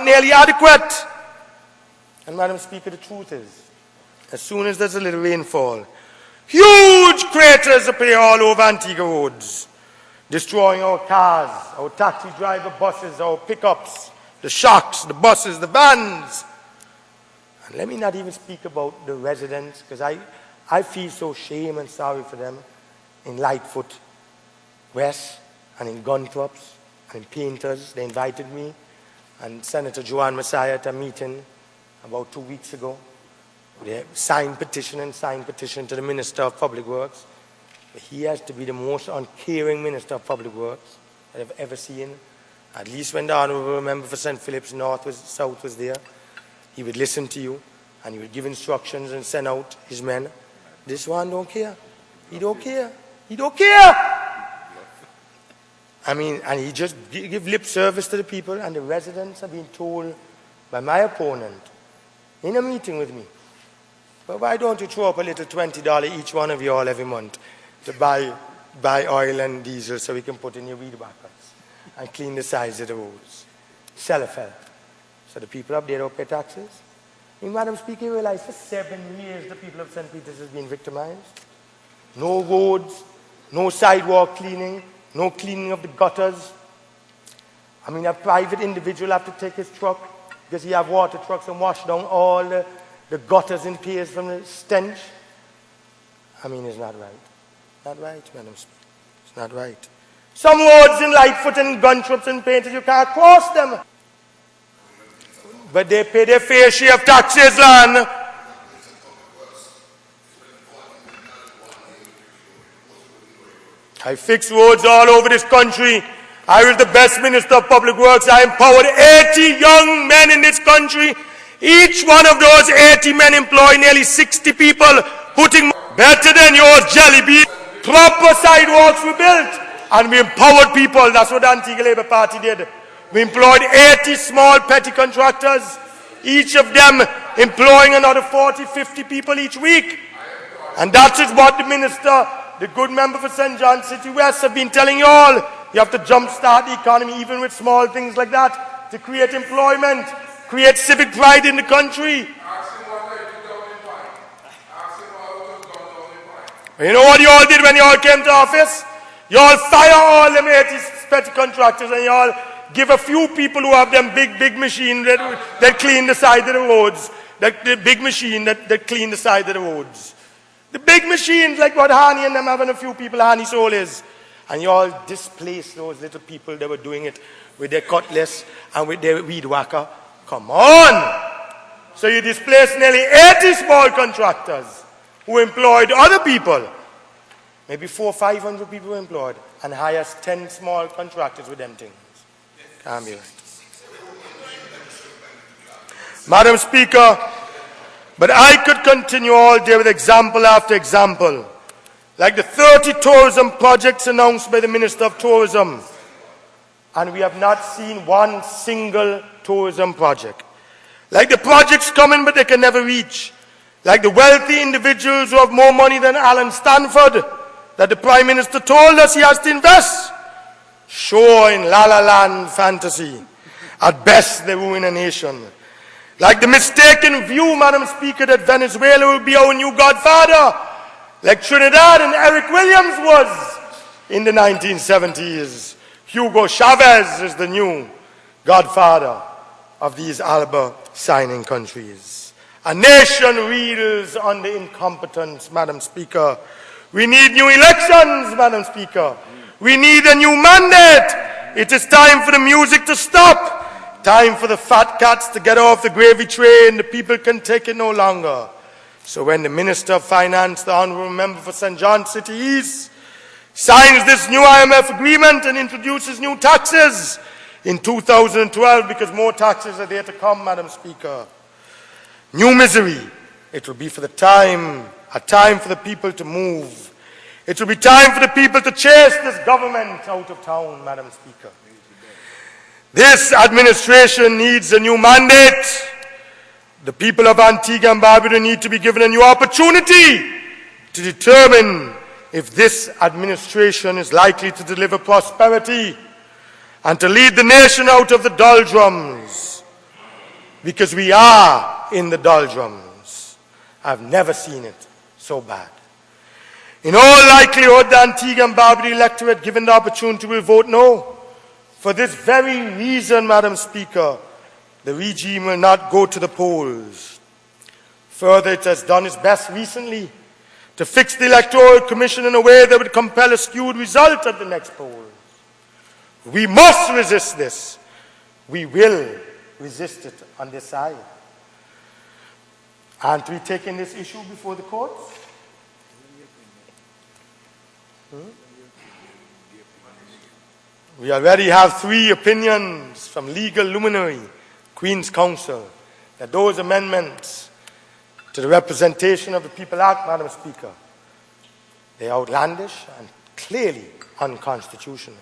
nearly adequate. And Madam Speaker, the truth is, as soon as there's a little rainfall, huge craters appear all over Antigua roads, destroying our cars, our taxi driver buses, our pickups, the shocks, the buses, the vans. And let me not even speak about the residents, because I feel so shame and sorry for them in Lightfoot West and in Gunthrops and in Painters. They invited me and Senator Joanne Messiah to a meeting about 2 weeks ago. They signed petition to the Minister of Public Works. He has to be the most uncaring Minister of Public Works that I've ever seen. At least when the Honourable Member for St. Philip's South was there, he would listen to you and he would give instructions and send out his men. This one don't care. He don't care. He don't care. I mean, and he just give lip service to the people, and the residents are being told by my opponent in a meeting with me, but why don't you throw up a little $20 each one of you all every month to buy oil and diesel so we can put in your weed whackers and clean the sides of the roads. Sell a fella. So the people up there don't pay taxes. I mean, Madam Speaker, you realize for 7 years the people of St. Peter's has been victimized. No roads, no sidewalk cleaning, no cleaning of the gutters. I mean, a private individual have to take his truck because he have water trucks and wash down all the gutters in Piers from the stench. I mean, it's not right. Not right, Madam Speaker. It's not right. Some roads in Lightfoot and Gunthrops and Painters, you can't cross them. But they pay their fair share of taxes, land. I fix roads all over this country. I was the best Minister of Public Works. I empowered 80 young men in this country. Each one of those 80 men employ nearly 60 people, putting better than yours, jelly bean. Proper sidewalks we built, and we empowered people. That's what the Antigua Labour Party did. We employed 80 small petty contractors, each of them employing another 40, 50 people each week. And that is what the minister, the good member for St. John City West, have been telling you all. You have to jumpstart the economy even with small things like that to create employment, create civic pride in the country. You know what you all did when you all came to office? You all fire all them 80 petty contractors and you all give a few people who have them big machine that clean the side of the roads. The big machine that clean the side of the roads. The big machines like what Hani and them having a few people, Hani Soul is. And you all displace those little people that were doing it with their cutlass and with their weed whacker. Come on! So you displaced nearly 80 small contractors who employed other people. Maybe 400 or 500 people were employed and hires 10 small contractors with them things. Can't be right. Madam Speaker, but I could continue all day with example after example, like the 30 tourism projects announced by the Minister of Tourism, and we have not seen one single tourism project. Like the projects coming but they can never reach. Like the wealthy individuals who have more money than Alan Stanford, that the Prime Minister told us he has to invest. Sure, in la-la land fantasy. At best, they ruin a nation. Like the mistaken view, Madam Speaker, that Venezuela will be our new godfather, like Trinidad and Eric Williams was in the 1970s. Hugo Chavez is the new godfather of these ALBA signing countries. A nation reels under incompetence, Madam Speaker. We need new elections, Madam Speaker. We need a new mandate. It is time for the music to stop. Time for the fat cats to get off the gravy train. The people can take it no longer. So when the Minister of Finance, the Honourable Member for St. John City East, signs this new IMF agreement and introduces new taxes in 2012, because more taxes are there to come, Madam Speaker. New misery. It will be for the time, a time for the people to move. It will be time for the people to chase this government out of town, Madam Speaker. This administration needs a new mandate. The people of Antigua and Barbuda need to be given a new opportunity to determine if this administration is likely to deliver prosperity and to lead the nation out of the doldrums. because we are in the doldrums. I've never seen it so bad. In all likelihood, the Antigua and Barbuda electorate, given the opportunity, will vote no. For this very reason, Madam Speaker, the regime will not go to the polls. Further, it has done its best recently to fix the Electoral Commission in a way that would compel a skewed result at the next polls. We must resist this. We will resist it on this side. Aren't we taking this issue before the courts? We already have 3 opinions from legal luminary, Queen's Counsel, that those amendments to the Representation of the People Act, Madam Speaker, they are outlandish and clearly unconstitutional.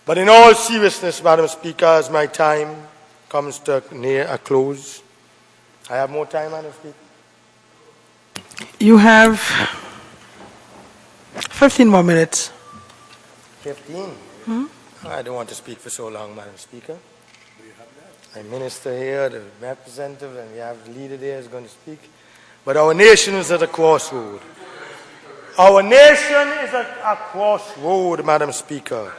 But in all seriousness, Madam Speaker, as my time comes to near a close, I have more time, Madam Speaker. You have 15 more minutes. 15? I don't want to speak for so long, Madam Speaker. The minister here, the representative, and we have the leader there is going to speak. But our nation is at a crossroad. Our nation is at a crossroad, Madam Speaker.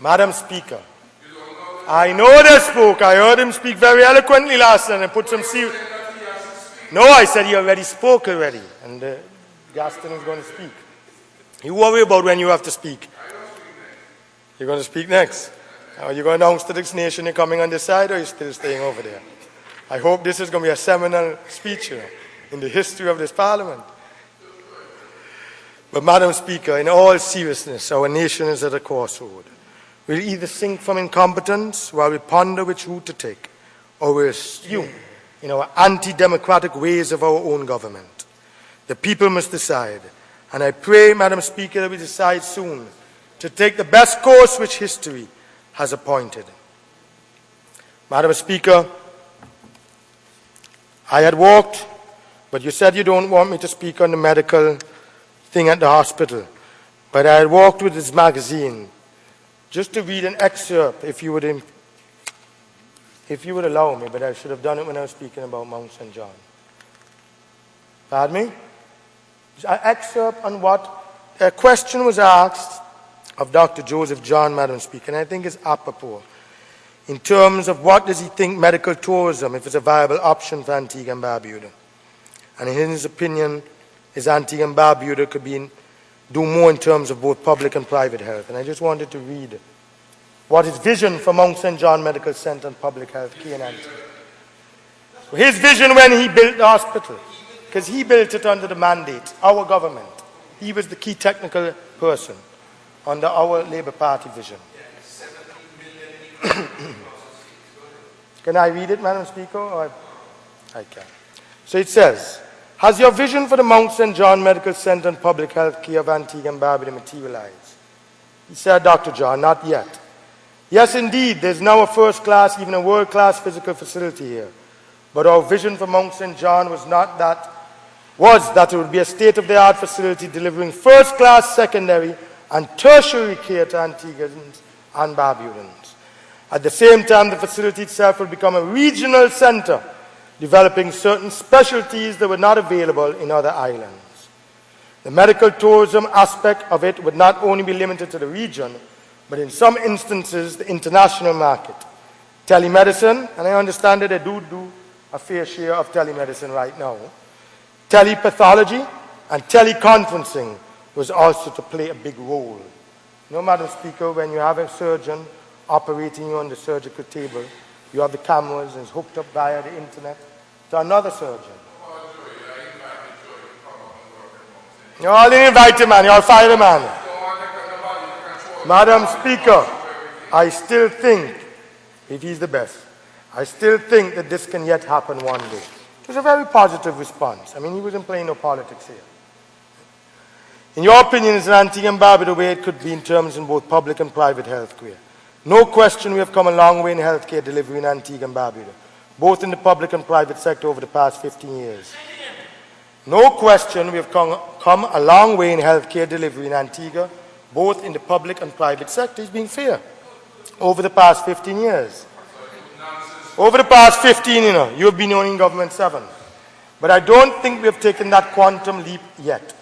Madam Speaker, I know they spoke. I heard him speak very eloquently last night and put some serious... No, I said he already spoke already. And Gaston is going to speak. You worry about when you have to speak. You're going to speak next. Are you going to announce to this nation you're coming on this side, or are you still staying over there? I hope this is going to be a seminal speech in the history of this parliament. But Madam Speaker, in all seriousness, our nation is at a crossroad. We'll either sink from incompetence while we ponder which route to take, or we'll assume in our anti-democratic ways of our own government. The people must decide. And I pray, Madam Speaker, that we decide soon to take the best course which history has appointed. Madam Speaker, I had walked, but you said you don't want me to speak on the medical thing at the hospital. But I had walked with this magazine just to read an excerpt, if you would allow me, but I should have done it when I was speaking about Mount St. John. Pardon me? An excerpt on what a question was asked of Dr. Joseph John, Madam Speaker, and I think it's apropos in terms of what does he think medical tourism, if it's a viable option for Antigua and Barbuda. And in his opinion, is Antigua and Barbuda could do more in terms of both public and private health. And I just wanted to read what his vision for Mount St. John Medical Center and public health care in Antigua. So his vision when he built the hospital, because he built it under the mandate, our government. He was the key technical person under our Labour Party vision. Can I read it, Madam Speaker? Or I can. So it says, has your vision for the Mount St. John Medical Center and public health care of Antigua and Barbuda materialized? He said, Dr. John, not yet. Yes, indeed, there's now a first-class, even a world-class physical facility here. But our vision for Mount St. John was that it would be a state-of-the-art facility delivering first-class secondary and tertiary care to Antiguans and Barbudans. At the same time, the facility itself will become a regional center, developing certain specialties that were not available in other islands. The medical tourism aspect of it would not only be limited to the region, but in some instances, the international market. Telemedicine, and I understand that they do a fair share of telemedicine right now. Telepathology and teleconferencing was also to play a big role. You know, Madam Speaker, when you have a surgeon operating you on the surgical table, you have the cameras and it's hooked up via the internet to another surgeon. You all didn't invite him, man. You all fired him, man. Madam Speaker, I still think, if he's the best, I still think that this can yet happen one day. It was a very positive response. I mean, he wasn't playing no politics here. In your opinion, is Antigua and Barbuda the way it could be in terms in both public and private health care? No question we have come a long way in healthcare delivery in Antigua and Barbuda, both in the public and private sector over the past 15 years. No question we have come a long way in healthcare delivery in Antigua, both in the public and private sector. He's being fair. Over the past 15 years. Over the past 15, you have been owning government 7. But I don't think we have taken that quantum leap yet.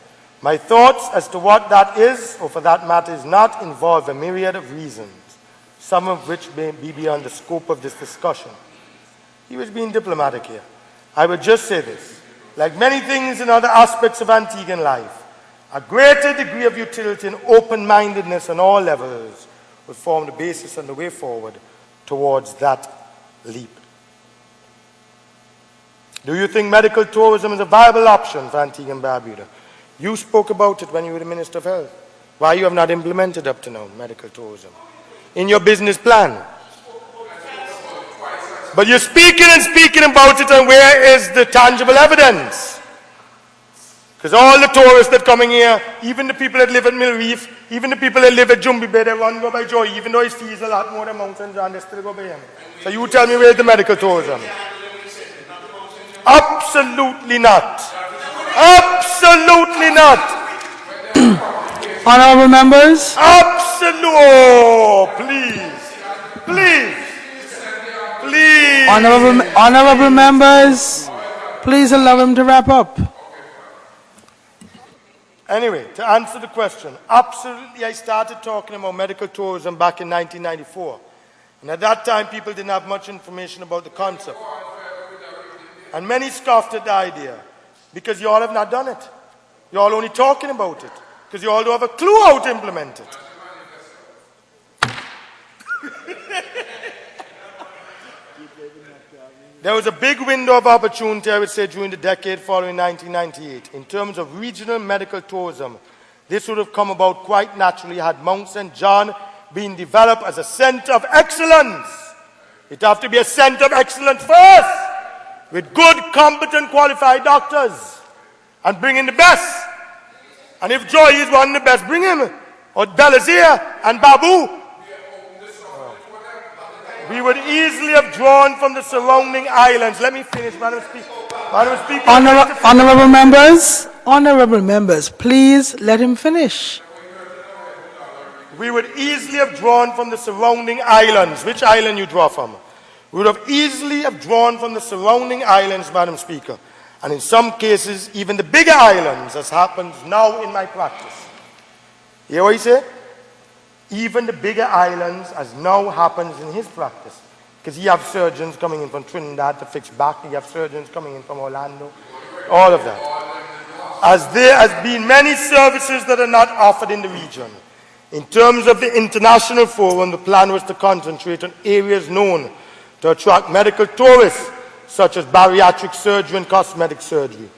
My thoughts as to what that is, or for that matter is not, involve a myriad of reasons, some of which may be beyond the scope of this discussion. He was being diplomatic here. I would just say this. Like many things in other aspects of Antiguan life, a greater degree of utility and open-mindedness on all levels would form the basis and the way forward towards that leap. Do you think medical tourism is a viable option for Antigua and Barbuda? You spoke about it when you were the Minister of Health. Why you have not implemented up to now medical tourism in your business plan? But you're speaking and speaking about it, and where is the tangible evidence? Because all the tourists that coming here, even the people that live at Mill Reef, even the people that live at Jumbi Bay, they run go by Joy, even though his fees a lot more than Mountain John, they still go by him. So you tell me where's the medical tourism? Absolutely not. Absolutely not. Honorable members. Absolutely. Oh, please. Please. Please. Honorable members, please allow him to wrap up. Anyway, to answer the question, absolutely, I started talking about medical tourism back in 1994. And at that time, people didn't have much information about the concept. And many scoffed at the idea because you all have not done it. You're all only talking about it because you all don't have a clue how to implement it. There was a big window of opportunity, I would say, during the decade following 1998. In terms of regional medical tourism, this would have come about quite naturally had Mount St. John been developed as a center of excellence. It have to be a center of excellence first, with good, competent, qualified doctors, and bring in the best. And if Joy is one of the best, bring him. Or Belazir and Babu. We would easily have drawn from the surrounding islands. Let me finish, Madam Speaker. Madam Speaker. Honorable members, please let him finish. We would easily have drawn from the surrounding islands. Which island you draw from? We would have easily have drawn from the surrounding islands, Madam Speaker. And in some cases, even the bigger islands, as happens now in my practice. You hear what he said? Even the bigger islands, as now happens in his practice. Because he have surgeons coming in from Trinidad to fix back. He have surgeons coming in from Orlando. All of that. As there has been many services that are not offered in the region. In terms of the international forum, the plan was to concentrate on areas known to attract medical tourists, such as bariatric surgery and cosmetic surgery.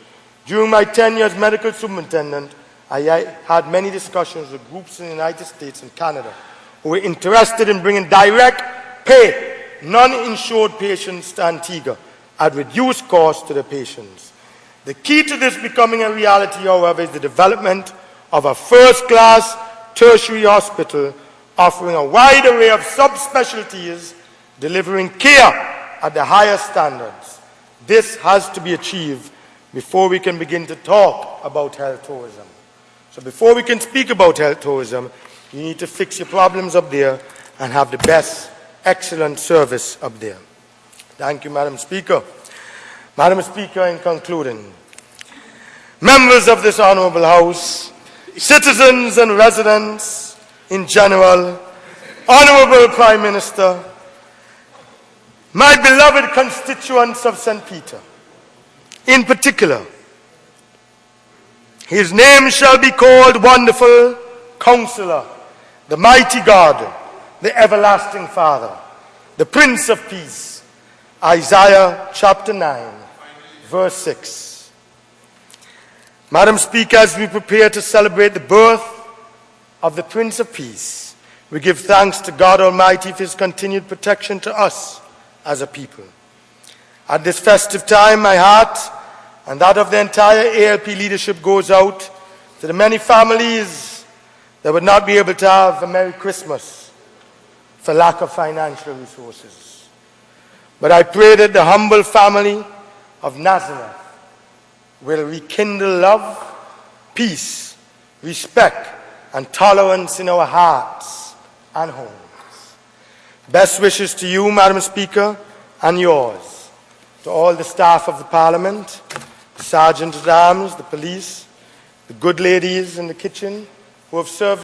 During my 10 years as medical superintendent, I had many discussions with groups in the United States and Canada who were interested in bringing direct pay, non-insured patients to Antigua at reduced cost to the patients. The key to this becoming a reality, however, is the development of a first-class tertiary hospital offering a wide array of subspecialties, delivering care at the highest standards. This has to be achieved before we can begin to talk about health tourism. So before we can speak about health tourism, you need to fix your problems up there and have the best, excellent service up there. Thank you, Madam Speaker. Madam Speaker, in concluding, members of this Honorable House, citizens and residents in general, Honorable Prime Minister, my beloved constituents of St. Peter, in particular, his name shall be called Wonderful Counselor, the Mighty God, the Everlasting Father, the Prince of Peace. Isaiah chapter 9, verse 6. Madam Speaker, as we prepare to celebrate the birth of the Prince of Peace, we give thanks to God Almighty for his continued protection to us as a people. At this festive time, my heart and that of the entire ALP leadership goes out to the many families that would not be able to have a Merry Christmas for lack of financial resources. But I pray that the humble family of Nazareth will rekindle love, peace, respect, and tolerance in our hearts and homes. Best wishes to you, Madam Speaker, and yours, to all the staff of the Parliament, the Sergeant at Arms, the police, the good ladies in the kitchen who have served